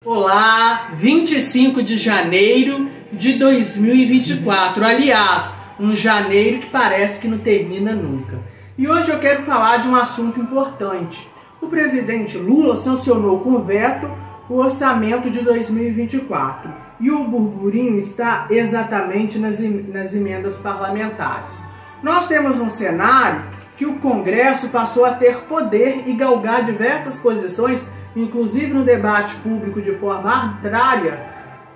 Olá, 25 de janeiro de 2024, aliás, um janeiro que parece que não termina nunca. E hoje eu quero falar de um assunto importante. O presidente Lula sancionou com veto o orçamento de 2024 e o burburinho está exatamente nas emendas parlamentares. Nós temos um cenário que o Congresso passou a ter poder e galgar diversas posições, inclusive no debate público de forma arbitrária,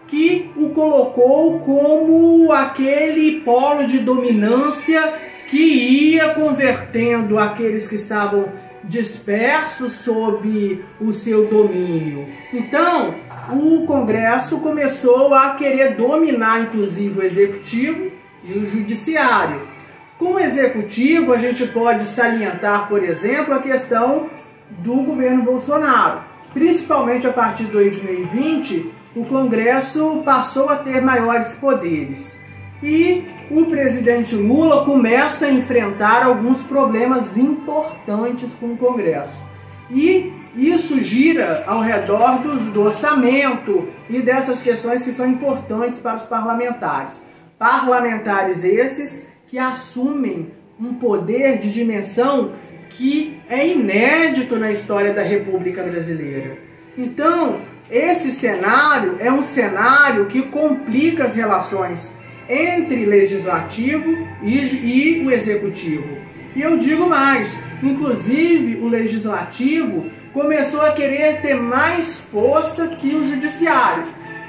que o colocou como aquele polo de dominância que ia convertendo aqueles que estavam dispersos sob o seu domínio. Então, o Congresso começou a querer dominar, inclusive, o Executivo e o Judiciário. Com o Executivo, a gente pode salientar, por exemplo, a questão do governo Bolsonaro. Principalmente a partir de 2020, o Congresso passou a ter maiores poderes. E o presidente Lula começa a enfrentar alguns problemas importantes com o Congresso. E isso gira ao redor do orçamento e dessas questões que são importantes para os parlamentares. Parlamentares esses que assumem um poder de dimensão que é inédito na história da República Brasileira. Então, esse cenário é um cenário que complica as relações entre legislativo e o executivo. E eu digo mais, inclusive o legislativo começou a querer ter mais força que o judiciário.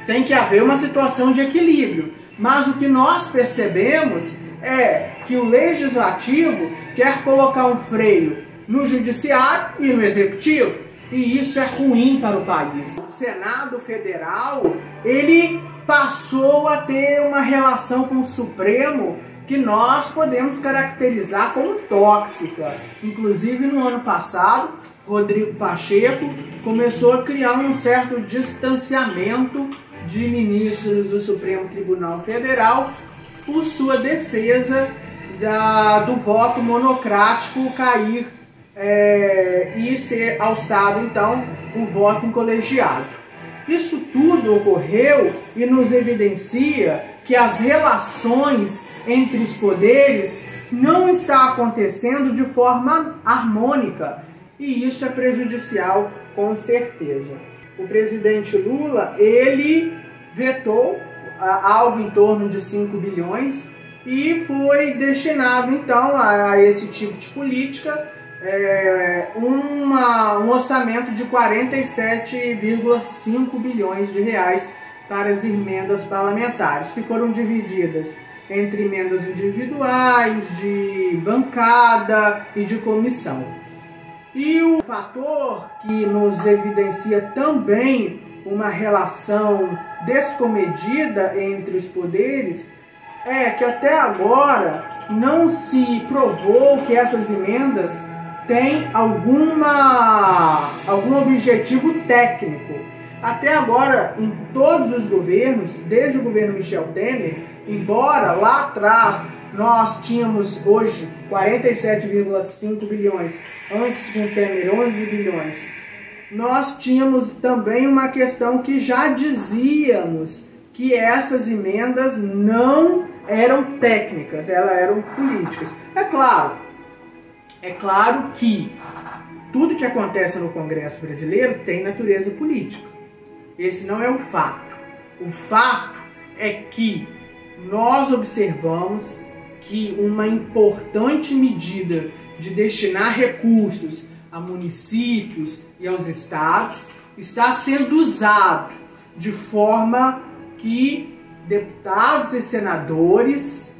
Tem que haver uma situação de equilíbrio, mas o que nós percebemos é que o legislativo quer colocar um freio no judiciário e no executivo, e isso é ruim para o país. O Senado Federal, ele passou a ter uma relação com o Supremo que nós podemos caracterizar como tóxica. Inclusive, no ano passado, Rodrigo Pacheco começou a criar um certo distanciamento de ministros do Supremo Tribunal Federal por sua defesa do voto monocrático cair e ser alçado, então, o voto em colegiado. Isso tudo ocorreu e nos evidencia que as relações entre os poderes não está acontecendo de forma harmônica, e isso é prejudicial, com certeza. O presidente Lula, ele vetou algo em torno de 5 bilhões e foi destinado, então, a esse tipo de política um orçamento de 47,5 bilhões de reais para as emendas parlamentares, que foram divididas entre emendas individuais, de bancada e de comissão. E o fator que nos evidencia também uma relação descomedida entre os poderes é que até agora não se provou que essas emendas têm algum objetivo técnico. Até agora, em todos os governos, desde o governo Michel Temer, embora lá atrás nós tínhamos hoje 47,5 bilhões, antes com Temer 11 bilhões, nós tínhamos também uma questão que já dizíamos que essas emendas não eram técnicas, elas eram políticas. É claro que tudo que acontece no Congresso brasileiro tem natureza política. Esse não é o fato. O fato é que nós observamos que uma importante medida de destinar recursos a municípios e aos estados está sendo usado de forma que deputados e senadores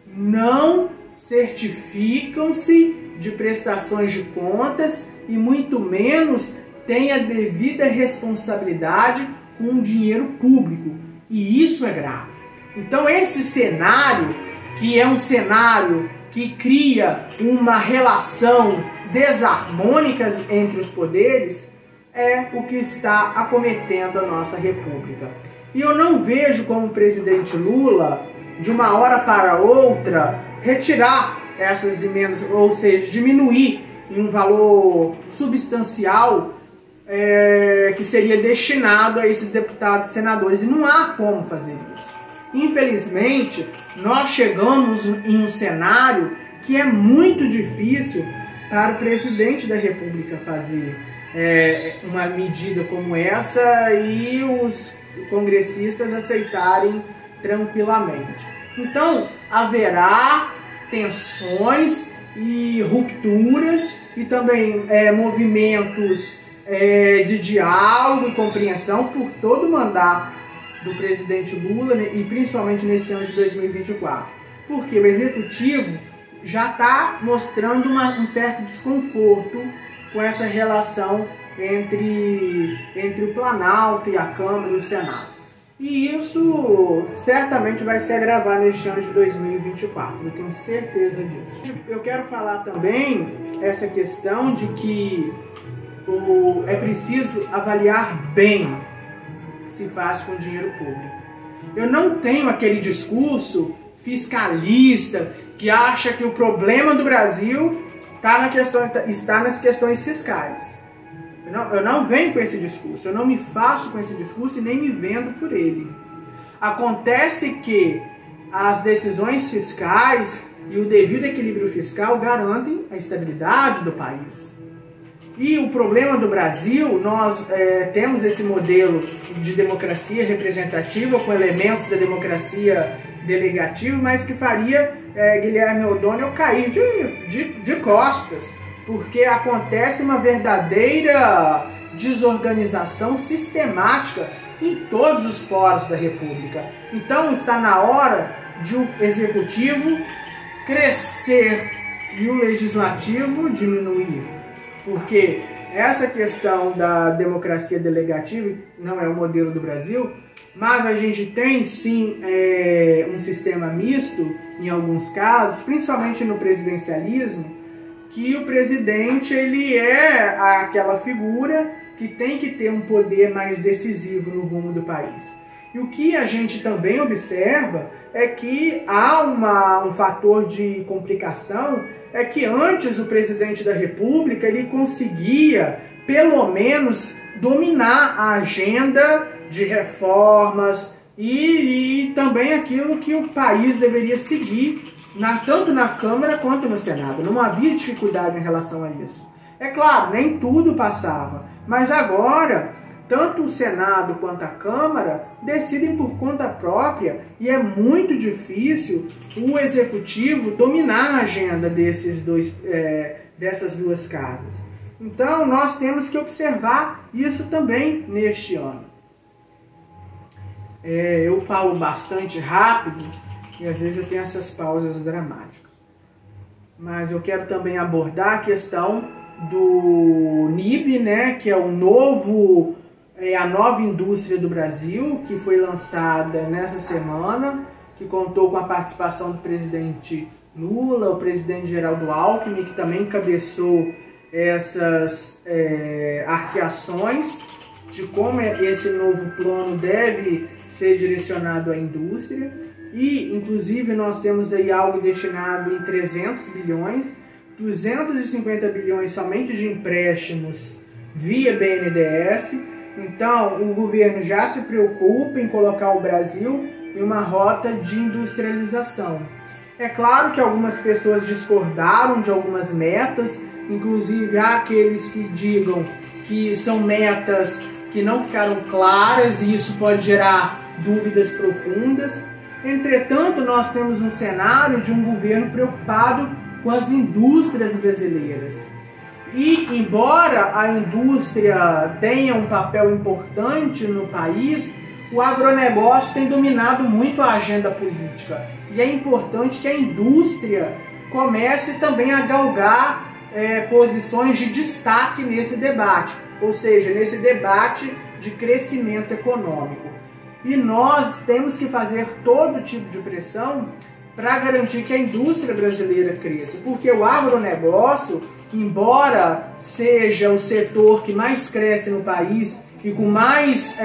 não certificam-se de prestações de contas e muito menos têm a devida responsabilidade com o dinheiro público. E isso é grave. Então esse cenário, que é um cenário que cria uma relação desarmônica entre os poderes, é o que está acometendo a nossa República. E eu não vejo como o presidente Lula, de uma hora para outra, retirar essas emendas, ou seja, diminuir em um valor substancial que seria destinado a esses deputados e senadores. E não há como fazer isso. Infelizmente, nós chegamos em um cenário que é muito difícil para o presidente da República fazer uma medida como essa e os congressistas aceitarem tranquilamente. Então, haverá tensões e rupturas e também movimentos de diálogo e compreensão por todo o mandato do presidente Lula, né, e principalmente nesse ano de 2024. Porque o Executivo já está mostrando um certo desconforto com essa relação entre o Planalto e a Câmara e o Senado. E isso certamente vai se agravar neste ano de 2024, eu tenho certeza disso. Eu quero falar também essa questão de que é preciso avaliar bem o que se faz com o dinheiro público. Eu não tenho aquele discurso fiscalista que acha que o problema do Brasil está nas questões fiscais. Eu não venho com esse discurso, eu não me faço com esse discurso e nem me vendo por ele. Acontece que as decisões fiscais e o devido equilíbrio fiscal garantem a estabilidade do país. E o problema do Brasil, nós temos esse modelo de democracia representativa com elementos da democracia delegativa, mas que faria Guilherme O'Donnell cair de costas, porque acontece uma verdadeira desorganização sistemática em todos os poros da República. Então está na hora de o Executivo crescer e o Legislativo diminuir. Porque essa questão da democracia delegativa não é o modelo do Brasil, mas a gente tem sim um sistema misto em alguns casos, principalmente no presidencialismo, que o presidente ele é aquela figura que tem que ter um poder mais decisivo no rumo do país. E o que a gente também observa é que há um fator de complicação, é que antes o presidente da República ele conseguia, pelo menos, dominar a agenda de reformas e também aquilo que o país deveria seguir, tanto na Câmara quanto no Senado. Não havia dificuldade em relação a isso. É claro, nem tudo passava, mas agora tanto o Senado quanto a Câmara decidem por conta própria e é muito difícil o Executivo dominar a agenda dessas duas casas. Então nós temos que observar isso também neste ano. Eu falo bastante rápido e às vezes eu tenho essas pausas dramáticas. Mas eu quero também abordar a questão do NIB, né, que é a nova indústria do Brasil, que foi lançada nessa semana, que contou com a participação do presidente Lula, o presidente Geraldo Alckmin, que também encabeçou essas arqueações de como esse novo plano deve ser direcionado à indústria. E, inclusive, nós temos aí algo destinado em 300 bilhões, 250 bilhões somente de empréstimos via BNDES. Então, o governo já se preocupa em colocar o Brasil em uma rota de industrialização. É claro que algumas pessoas discordaram de algumas metas, inclusive há aqueles que digam que são metas que não ficaram claras e isso pode gerar dúvidas profundas. Entretanto, nós temos um cenário de um governo preocupado com as indústrias brasileiras. E, embora a indústria tenha um papel importante no país, o agronegócio tem dominado muito a agenda política. E é importante que a indústria comece também a galgar posições de destaque nesse debate, ou seja, nesse debate de crescimento econômico. E nós temos que fazer todo tipo de pressão para garantir que a indústria brasileira cresça, porque o agronegócio, embora seja o setor que mais cresce no país e com mais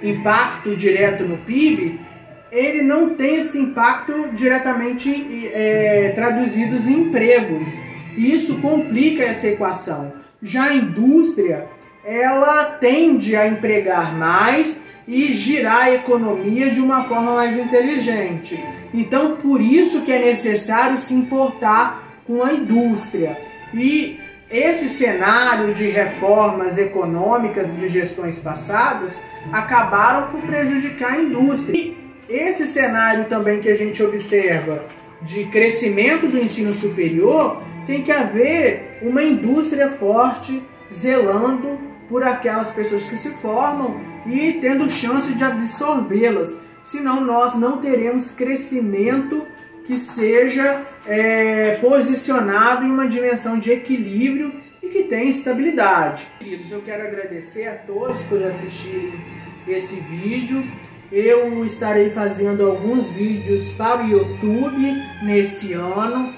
impacto direto no PIB, ele não tem esse impacto diretamente traduzido em empregos. E isso complica essa equação. Já a indústria, ela tende a empregar mais e girar a economia de uma forma mais inteligente. Então, por isso que é necessário se importar com a indústria. E esse cenário de reformas econômicas de gestões passadas acabaram por prejudicar a indústria. E esse cenário também que a gente observa de crescimento do ensino superior, tem que haver uma indústria forte zelando por aquelas pessoas que se formam e tendo chance de absorvê-las. Senão nós não teremos crescimento que seja posicionado em uma dimensão de equilíbrio e que tenha estabilidade. Queridos, eu quero agradecer a todos por assistirem esse vídeo. Eu estarei fazendo alguns vídeos para o YouTube nesse ano.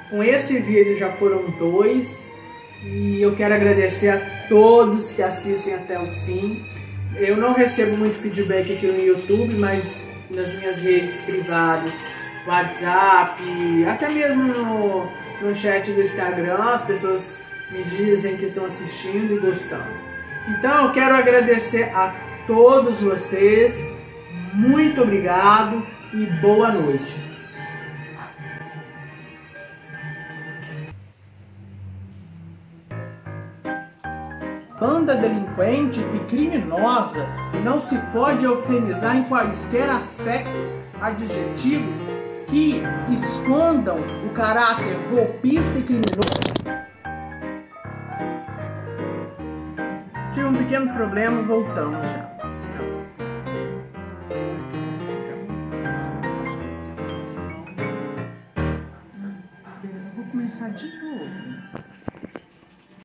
Com esse vídeo já foram 2. E eu quero agradecer a todos que assistem até o fim. Eu não recebo muito feedback aqui no YouTube, mas nas minhas redes privadas, WhatsApp, até mesmo no chat do Instagram, as pessoas me dizem que estão assistindo e gostando. Então eu quero agradecer a todos vocês, muito obrigado e boa noite. Banda delinquente e criminosa, e não se pode eufemizar em quaisquer aspectos adjetivos que escondam o caráter golpista e criminoso. Tive um pequeno problema, voltamos já.